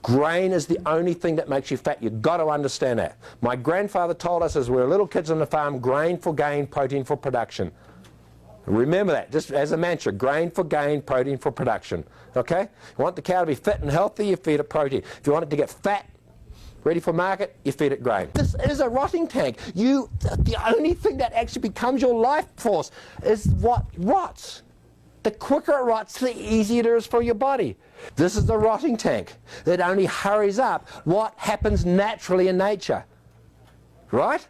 Grain is the only thing that makes you fat. You've got to understand that. My grandfather told us as we were little kids on the farm, grain for gain, protein for production. Remember that, just as a mantra, grain for gain, protein for production. Okay? You want the cow to be fit and healthy, you feed it protein. If you want it to get fat, ready for market, you feed it grain. This is a rotting tank. The only thing that actually becomes your life force is what rots. The quicker it rots, the easier it is for your body. This is the rotting tank. It only hurries up what happens naturally in nature. Right?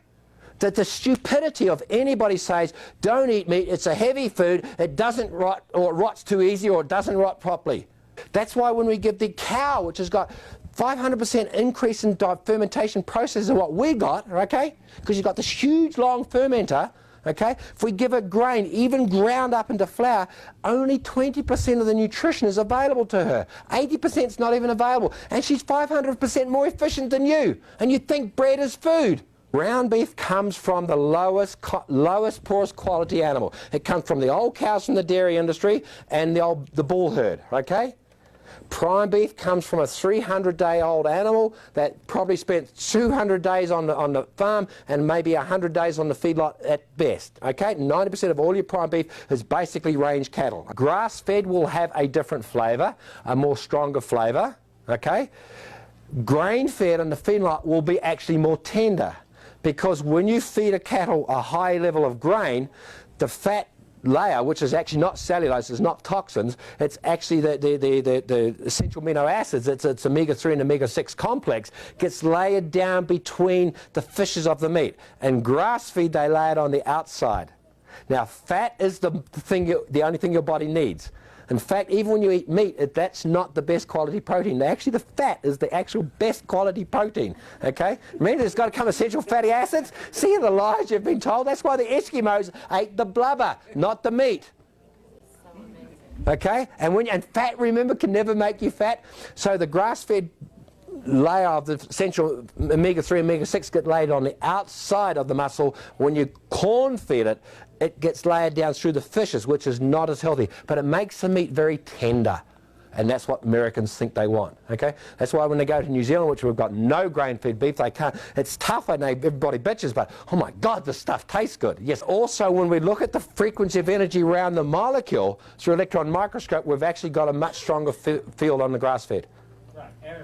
That the stupidity of anybody says, don't eat meat, it's a heavy food, it doesn't rot, or it rots too easy, or it doesn't rot properly. That's why when we give the cow, which has got 500% increase in fermentation process of what we got, okay? Because you've got this huge long fermenter, okay? If we give it grain, even ground up into flour, only 20% of the nutrition is available to her. 80% is not even available. And she's 500% more efficient than you. And you think bread is food. Ground beef comes from the lowest, poorest quality animal. It comes from the old cows from the dairy industry and the bull herd, okay? Prime beef comes from a 300-day-old animal that probably spent 200 days on the farm and maybe 100 days on the feedlot at best, okay? 90% of all your prime beef is basically range cattle. Grass-fed will have a different flavour, a more stronger flavour, okay? Grain-fed in the feedlot will be actually more tender. Because when you feed a cattle a high level of grain, the fat layer, which is actually not cellulose, it's not toxins, it's actually the essential amino acids, it's omega-3 and omega-6 complex, gets layered down between the fissures of the meat. And grass feed, they lay it on the outside. Now, fat is the only thing your body needs. In fact, even when you eat meat, that's not the best quality protein. Actually, the fat is the actual best quality protein, okay? Remember, there's got to come essential fatty acids. See the lies you've been told? That's why the Eskimos ate the blubber, not the meat. Okay? And fat, remember, can never make you fat. So the grass-fed layer of the essential omega-3 and omega-6 get laid on the outside of the muscle. When you corn-feed it, it gets layered down through the fissures, which is not as healthy. But it makes the meat very tender. And that's what Americans think they want. Okay? That's why when they go to New Zealand, which we've got no grain-fed beef, they can't. It's tough, and everybody bitches, but oh my God, this stuff tastes good. Yes, also when we look at the frequency of energy around the molecule through electron microscope, we've actually got a much stronger field on the grass-fed.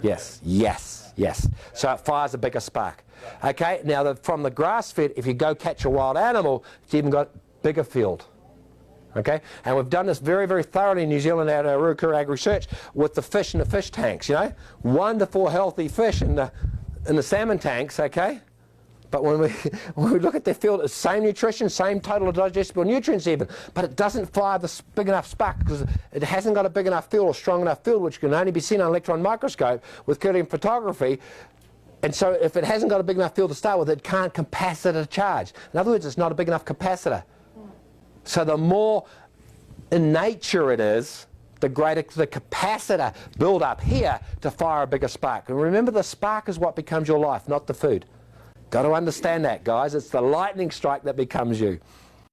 Yes, yes, yes. So it fires a bigger spark. Okay, now from the grass-fed, if you go catch a wild animal, it's even got bigger field. Okay, and we've done this very, very thoroughly in New Zealand at our Ruakura Ag Research with the fish in the fish tanks, you know. Wonderful, healthy fish in the salmon tanks, okay? But when we look at their field, it's same nutrition, same total digestible nutrients even, but it doesn't fire the big enough spark because it hasn't got a big enough field or strong enough field, which can only be seen on electron microscope with Kirlian photography. And so if it hasn't got a big enough field to start with, it can't capacitor charge. In other words, it's not a big enough capacitor. So the more in nature it is, the greater the capacitor build up here to fire a bigger spark. And remember, the spark is what becomes your life, not the food. Got to understand that, guys. It's the lightning strike that becomes you.